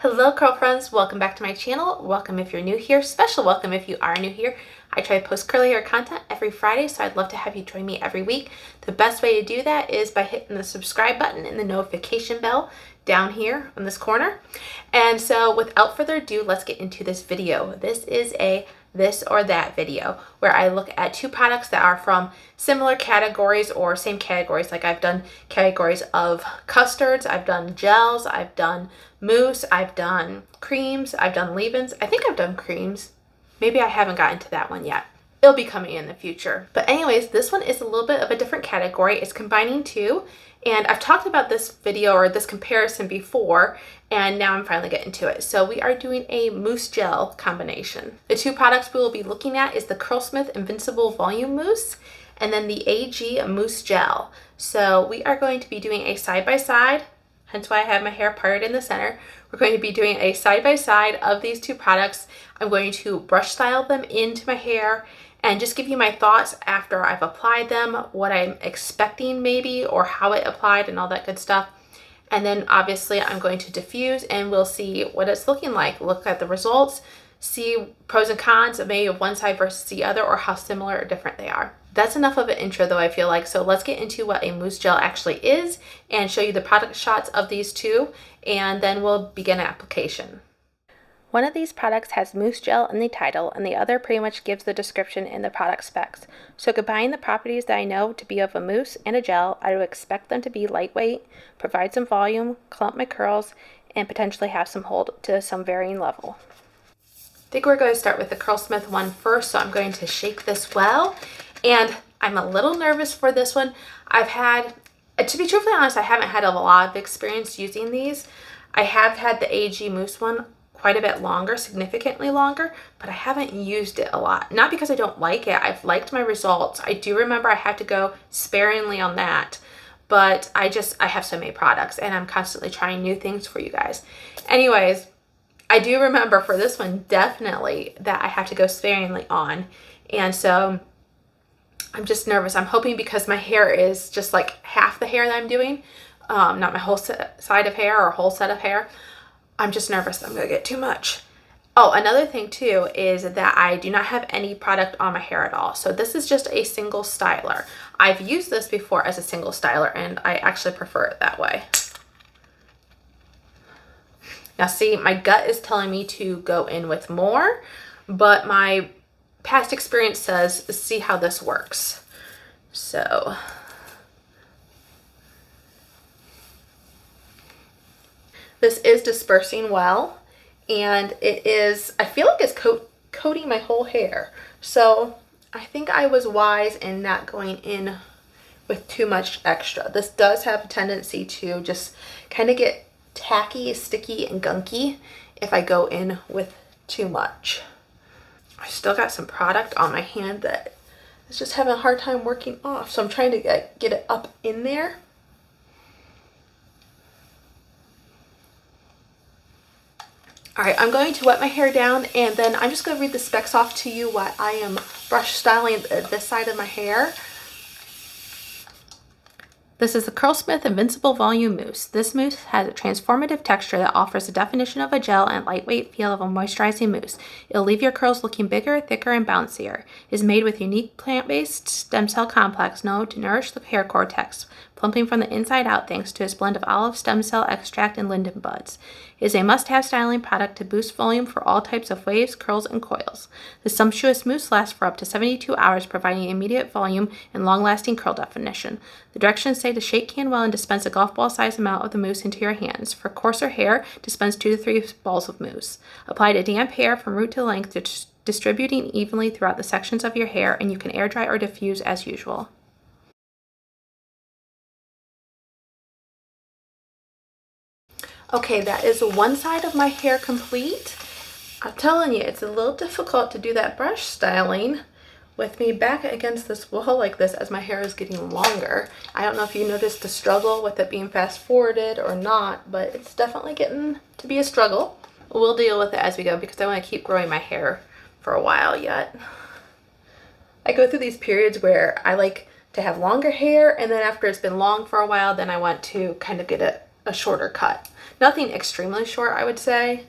Hello curl friends, welcome back to my channel. Welcome if you're new here, special welcome if you are new here. I try to post curly hair content every Friday, so I'd love to have you join me every week. The best way to do that is by hitting the subscribe button and the notification bell down here in this corner. And so without further ado, let's get into this video. This is a this or that video where I look at two products that are from similar categories or same categories. Like I've done categories of custards, I've done gels, I've done mousse, I've done creams, I've done leave-ins. I think I've done creams. Maybe I haven't gotten to that one yet. It'll be coming in the future. But anyways, this one is a little bit of a different category. It's combining two. And I've talked about this video or this comparison before, and now I'm finally getting to it. So we are doing a mousse gel combination. The two products we will be looking at is the Curlsmith Invincible Volume Mousse and then the AG Mousse Gel. So we are going to be doing a side-by-side, hence why I have my hair parted in the center. We're going to be doing a side-by-side of these two products. I'm going to brush style them into my hair and just give you my thoughts after I've applied them, what I'm expecting maybe, or how it applied and all that good stuff. And then obviously I'm going to diffuse and we'll see what it's looking like. Look at the results, see pros and cons of maybe of one side versus the other or how similar or different they are. That's enough of an intro though, I feel like. So let's get into what a mousse gel actually is and show you the product shots of these two, and then we'll begin application. One of these products has mousse gel in the title, and the other pretty much gives the description in the product specs. So combining the properties that I know to be of a mousse and a gel, I would expect them to be lightweight, provide some volume, clump my curls, and potentially have some hold to some varying level. I think we're going to start with the Curlsmith one first, so I'm going to shake this well. And I'm a little nervous for this one. To be truthfully honest, I haven't had a lot of experience using these. I have had the AG Mousse one quite a bit longer, significantly longer, but I haven't used it a lot. Not because I don't like it, I've liked my results. I do remember I had to go sparingly on that, but I have so many products and I'm constantly trying new things for you guys. Anyways, I do remember for this one definitely that I have to go sparingly on, and so I'm just nervous. I'm hoping because my hair is just like half the hair that I'm doing, not my whole side of hair or whole set of hair. I'm just nervous that I'm going to get too much. Oh, another thing too is that I do not have any product on my hair at all. So this is just a single styler. I've used this before as a single styler and I actually prefer it that way. Now see, my gut is telling me to go in with more, but my past experience says see how this works. So this is dispersing well, and it is, I feel like it's coating my whole hair. So I think I was wise in not going in with too much extra. This does have a tendency to just kind of get tacky, sticky, and gunky if I go in with too much. I still got some product on my hand that is just having a hard time working off. So I'm trying to get it up in there. All right, I'm going to wet my hair down and then I'm just going to read the specs off to you while I am brush styling this side of my hair. This is the Curlsmith Invincible Volume Mousse. This mousse has a transformative texture that offers the definition of a gel and lightweight feel of a moisturizing mousse. It'll leave your curls looking bigger, thicker, and bouncier. It is made with unique plant-based stem cell complex known to nourish the hair cortex, plumping from the inside out thanks to its blend of olive stem cell extract and linden buds. It is a must-have styling product to boost volume for all types of waves, curls, and coils. The sumptuous mousse lasts for up to 72 hours, providing immediate volume and long-lasting curl definition. The directions say to shake can well and dispense a golf ball-sized amount of the mousse into your hands. For coarser hair, dispense 2 to 3 balls of mousse. Apply to damp hair from root to length, distributing evenly throughout the sections of your hair, and you can air dry or diffuse as usual. Okay, that is one side of my hair complete. I'm telling you, it's a little difficult to do that brush styling with me back against this wall like this as my hair is getting longer. I don't know if you noticed the struggle with it being fast forwarded or not, but it's definitely getting to be a struggle. We'll deal with it as we go because I want to keep growing my hair for a while yet. I go through these periods where I like to have longer hair, and then after it's been long for a while, then I want to kind of get it a shorter cut. Nothing extremely short, I would say.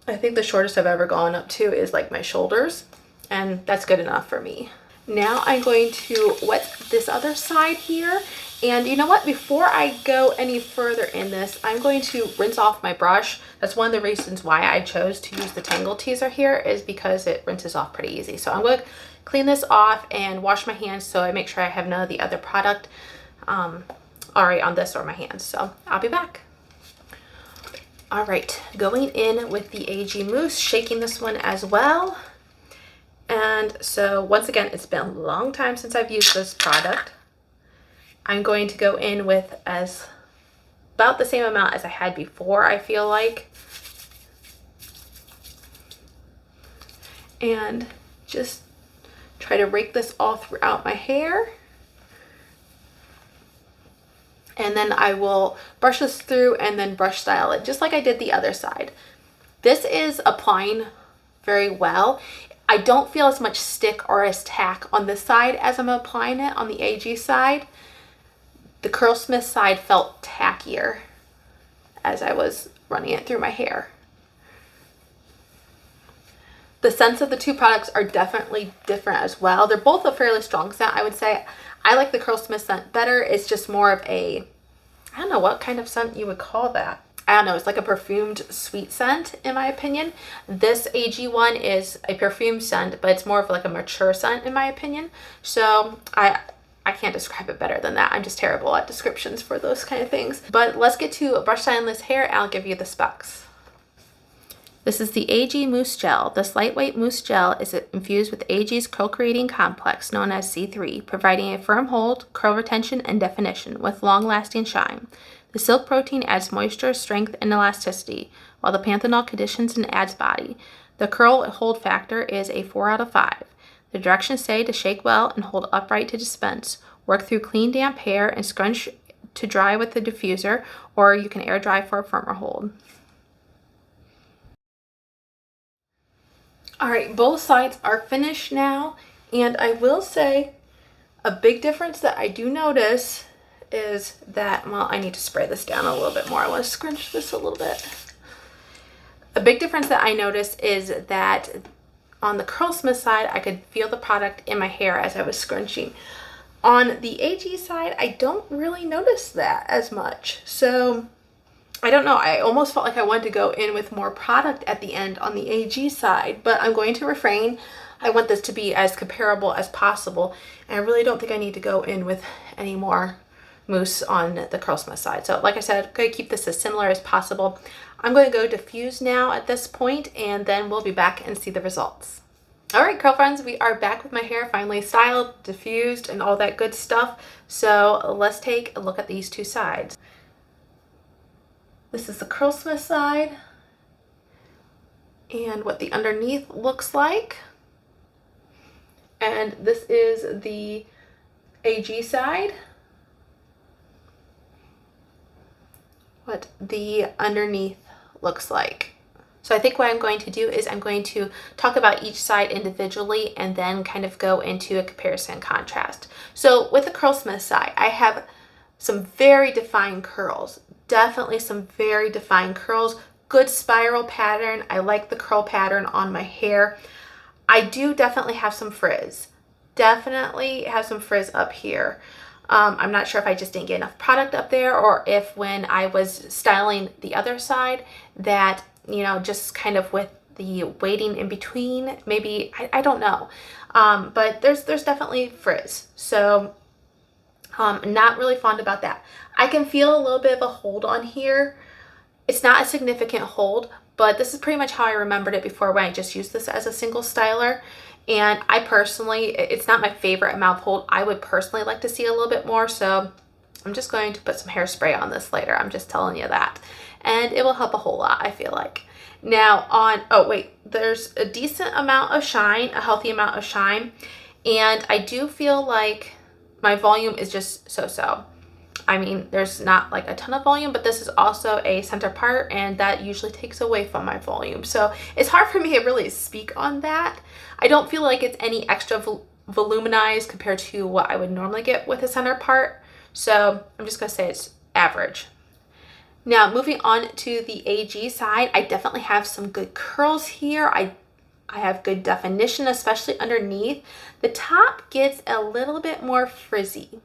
I think the shortest I've ever gone up to is like my shoulders, and that's good enough for me. Now I'm going to wet this other side here. And you know what? Before I go any further in this, I'm going to rinse off my brush. That's one of the reasons why I chose to use the Tangle Teezer here, is because it rinses off pretty easy. So I'm going to clean this off and wash my hands so I make sure I have none of the other product already on this or my hands. So I'll be back. All right, going in with the AG Mousse, shaking this one as well. And so once again, it's been a long time since I've used this product. I'm going to go in with about the same amount as I had before, I feel like. And just try to rake this all throughout my hair. And then I will brush this through and then brush style it, just like I did the other side. This is applying very well. I don't feel as much stick or as tack on this side as I'm applying it on the AG side. The Curlsmith side felt tackier as I was running it through my hair. The scents of the two products are definitely different as well. They're both a fairly strong scent, I would say. I like the Curlsmith scent better. It's just more of a, I don't know what kind of scent you would call that. I don't know, it's like a perfumed sweet scent in my opinion. This AG one is a perfumed scent, but it's more of like a mature scent in my opinion. So I can't describe it better than that. I'm just terrible at descriptions for those kind of things. But let's get to brush styling this hair and I'll give you the specs. This is the AG Mousse Gel. This lightweight mousse gel is infused with AG's curl creating complex known as C3, providing a firm hold, curl retention, and definition with long-lasting shine. The silk protein adds moisture, strength, and elasticity, while the panthenol conditions and adds body. The curl hold factor is a 4 out of 5. The directions say to shake well and hold upright to dispense. Work through clean, damp hair and scrunch to dry with the diffuser, or you can air dry for a firmer hold. All right, both sides are finished now, and I will say a big difference that I do notice is that, well, I need to spray this down a little bit more. I want to scrunch this a little bit. A big difference that I noticed is that on the Curlsmith side, I could feel the product in my hair as I was scrunching. On the AG side, I don't really notice that as much. So I don't know. I almost felt like I wanted to go in with more product at the end on the AG side, but I'm going to refrain. I want this to be as comparable as possible, and I really don't think I need to go in with any more mousse on the Curlsmith side. So like I said, I'm going to keep this as similar as possible. I'm going to go diffuse now at this point, and then we'll be back and see the results. All right, curl friends, we are back with my hair finally styled, diffused, and all that good stuff. So let's take a look at these two sides. This is the Curlsmith side and what the underneath looks like. And this is the AG side, what the underneath looks like. So I think what I'm going to do is I'm going to talk about each side individually and then kind of go into a comparison contrast. So with the Curlsmith side, I have some very defined curls, definitely some very defined curls, good spiral pattern. I like the curl pattern on my hair. I do definitely have some frizz, definitely have some frizz up here. I'm not sure if I just didn't get enough product up there, or if when I was styling the other side that, you know, just kind of with the waiting in between, maybe, I don't know. But there's definitely frizz. So not really fond about that. I can feel a little bit of a hold on here. It's not a significant hold, but this is pretty much how I remembered it before when I just used this as a single styler. And I personally, it's not my favorite amount of hold. I would personally like to see a little bit more, so I'm just going to put some hairspray on this later. I'm just telling you that. And it will help a whole lot, I feel like. Now on, oh wait, there's a decent amount of shine, a healthy amount of shine. And I do feel like my volume is just so-so. I mean, there's not like a ton of volume, but this is also a center part, and that usually takes away from my volume. So it's hard for me to really speak on that. I don't feel like it's any extra voluminized compared to what I would normally get with a center part. So I'm just gonna say it's average. Now moving on to the AG side, I definitely have some good curls here. I have good definition, especially underneath. The top gets a little bit more frizzy.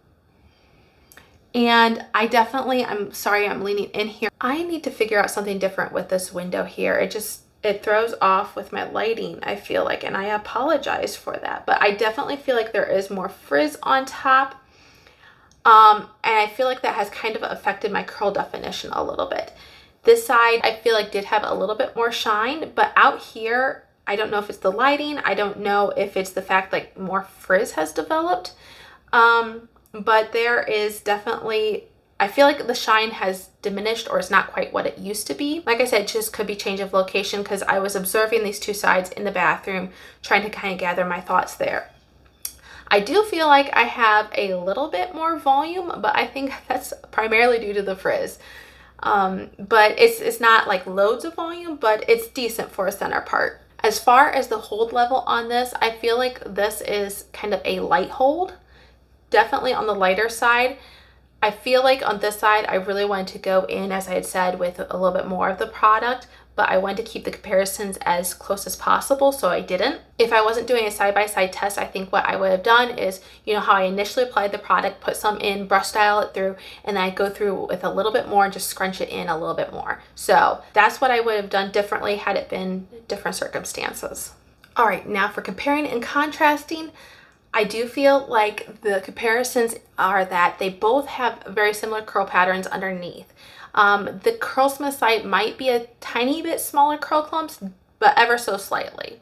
And I'm sorry, I'm leaning in here. I need to figure out something different with this window here. It throws off with my lighting, I feel like, and I apologize for that. But I definitely feel like there is more frizz on top. And I feel like that has kind of affected my curl definition a little bit. This side, I feel like did have a little bit more shine, but out here, I don't know if it's the lighting. I don't know if it's the fact like more frizz has developed. But there is definitely, I feel like the shine has diminished or it's not quite what it used to be. Like I said, it just could be change of location because I was observing these two sides in the bathroom, trying to kind of gather my thoughts there. I do feel like I have a little bit more volume, but I think that's primarily due to the frizz. But it's not like loads of volume, but it's decent for a center part. As far as the hold level on this, I feel like this is kind of a light hold. Definitely on the lighter side. I feel like on this side, I really wanted to go in, as I had said, with a little bit more of the product, but I wanted to keep the comparisons as close as possible, so I didn't. If I wasn't doing a side-by-side test, I think what I would have done is, you know how I initially applied the product, put some in, brush style it through, and then I go through with a little bit more and just scrunch it in a little bit more. So that's what I would have done differently had it been different circumstances. All right, now for comparing and contrasting, I do feel like the comparisons are that they both have very similar curl patterns underneath. The Curlsmith side might be a tiny bit smaller curl clumps, but ever so slightly.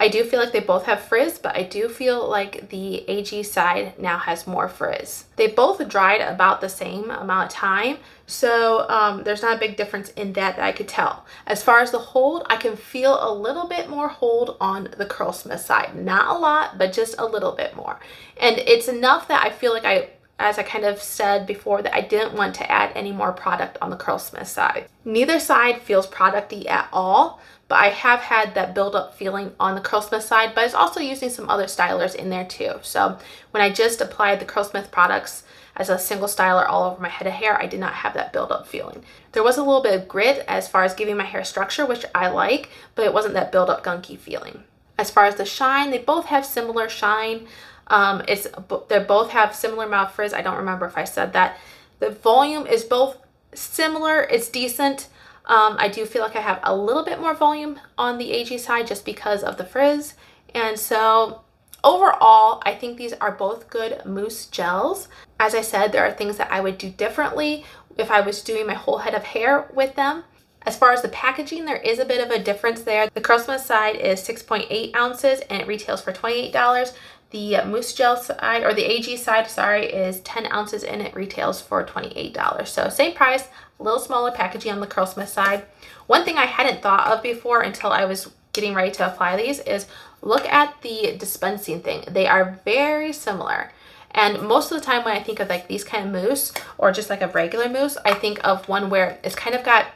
I do feel like they both have frizz, but I do feel like the AG side now has more frizz. They both dried about the same amount of time, so there's not a big difference in that I could tell. As far as the hold, I can feel a little bit more hold on the Curlsmith side. Not a lot, but just a little bit more. And it's enough that I feel like as I kind of said before, that I didn't want to add any more product on the Curlsmith side. Neither side feels product-y at all, but I have had that build-up feeling on the Curlsmith side, but it's also using some other stylers in there too. So when I just applied the Curlsmith products as a single styler all over my head of hair, I did not have that build-up feeling. There was a little bit of grit as far as giving my hair structure, which I like, but it wasn't that build-up gunky feeling. As far as the shine, they both have similar shine. They both have similar amount of frizz. I don't remember if I said that. The volume is both similar. It's decent. I do feel like I have a little bit more volume on the AG side just because of the frizz. And so overall, I think these are both good mousse gels. As I said, there are things that I would do differently if I was doing my whole head of hair with them. As far as the packaging, there is a bit of a difference there. The Curlsmith side is 6.8 ounces and it retails for $28. The Mousse Gel side, or the AG side, sorry, is 10 ounces and it retails for $28. So same price, a little smaller packaging on the Curlsmith side. One thing I hadn't thought of before until I was getting ready to apply these is look at the dispensing thing. They are very similar. And most of the time when I think of like these kind of mousse or just like a regular mousse, I think of one where it's kind of got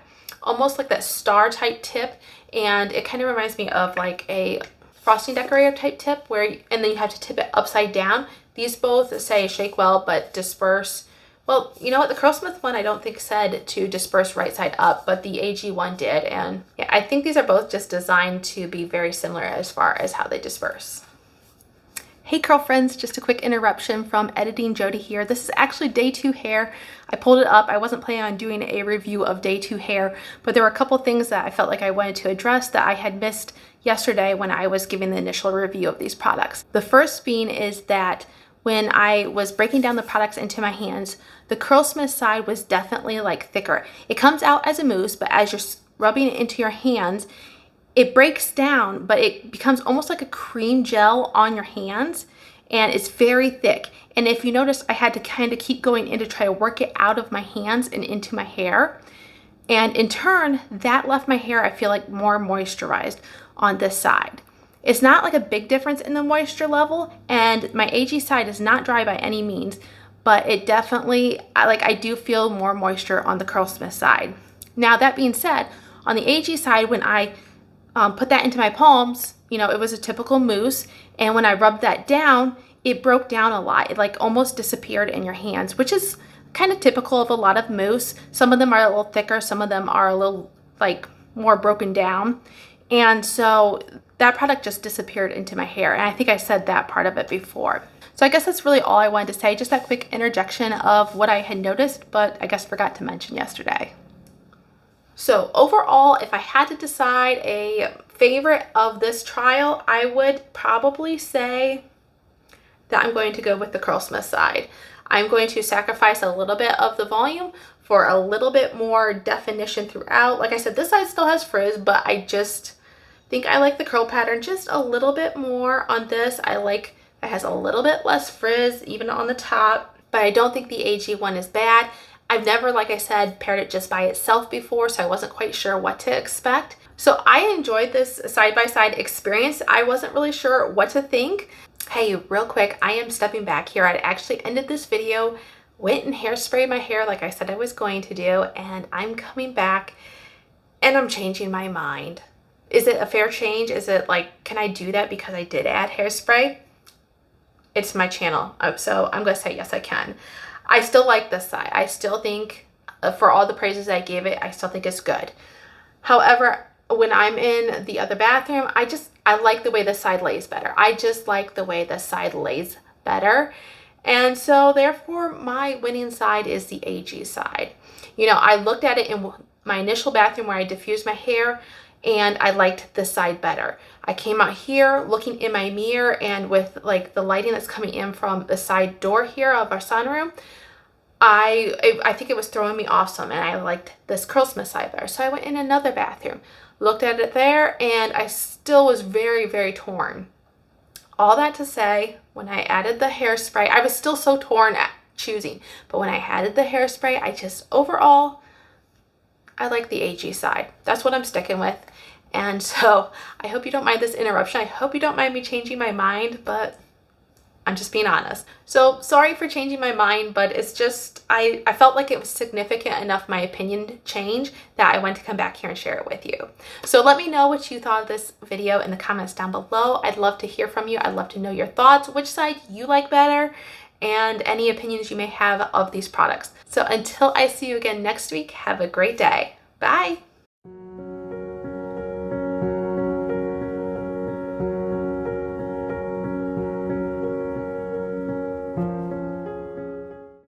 almost like that star type tip, and it kind of reminds me of like a frosting decorator type tip and then you have to tip it upside down. These both say shake well but disperse. Well, you know what, the Curlsmith one I don't think said to disperse right side up, but the AG one did. And yeah, I think these are both just designed to be very similar as far as how they disperse. Hey curl friends, just a quick interruption from Editing Jody here. This is actually day 2 hair. I pulled it up. I wasn't planning on doing a review of day 2 hair, but there were a couple things that I felt like I wanted to address that I had missed yesterday when I was giving the initial review of these products. The first being is that when I was breaking down the products into my hands, the Curlsmith side was definitely like thicker. It comes out as a mousse, but as you're rubbing it into your hands, it breaks down, but it becomes almost like a cream gel on your hands, and it's very thick. And if you notice, I had to kind of keep going in to try to work it out of my hands and into my hair. And in turn, that left my hair, I feel like, more moisturized on this side. It's not like a big difference in the moisture level, and my AG side is not dry by any means, but it definitely, I do feel more moisture on the Curlsmith side. Now, that being said, on the AG side, when I put that into my palms, you know, it was a typical mousse, and when I rubbed that down, it broke down a lot. It like almost disappeared in your hands, which is kind of typical of a lot of mousse. Some of them are a little thicker, some of them are a little like more broken down. And so that product just disappeared into my hair. And I think I said that part of it before. So I guess that's really all I wanted to say. Just that quick interjection of what I had noticed, but I guess forgot to mention yesterday. So overall, if I had to decide a favorite of this trial, I would probably say that I'm going to go with the Curlsmith side. I'm going to sacrifice a little bit of the volume for a little bit more definition throughout. Like I said, this side still has frizz, but I just think I like the curl pattern just a little bit more on this. I like it has a little bit less frizz even on the top, but I don't think the AG one is bad. I've never, like I said, paired it just by itself before, so I wasn't quite sure what to expect. So I enjoyed this side-by-side experience. I wasn't really sure what to think. Hey, real quick, I am stepping back here. I actually ended this video, went and hairsprayed my hair like I said I was going to do, and I'm coming back and I'm changing my mind. Is it a fair change? Is it like, can I do that because I did add hairspray? It's my channel, so I'm gonna say yes, I can. I still like this side. I still think, for all the praises I gave it, I still think it's good. However, when I'm in the other bathroom, I like the way this side lays better. I just like the way this side lays better. And so therefore my winning side is the AG side. You know, I looked at it in my initial bathroom where I diffused my hair, and I liked this side better. I came out here looking in my mirror, and with like the lighting that's coming in from the side door here of our sunroom, I think it was throwing me off some, and I liked this Curlsmith side better. So I went in another bathroom, looked at it there, and I still was very, very torn. All that to say, when I added the hairspray, I was still so torn at choosing, but when I added the hairspray, I just overall, I like the AG side. That's what I'm sticking with. And so I hope you don't mind this interruption. I hope you don't mind me changing my mind, but I'm just being honest. So sorry for changing my mind, but it's just, I felt like it was significant enough, my opinion change, that I went to come back here and share it with you. So let me know what you thought of this video in the comments down below. I'd love to hear from you. I'd love to know your thoughts, which side you like better, and any opinions you may have of these products. So until I see you again next week, have a great day. Bye.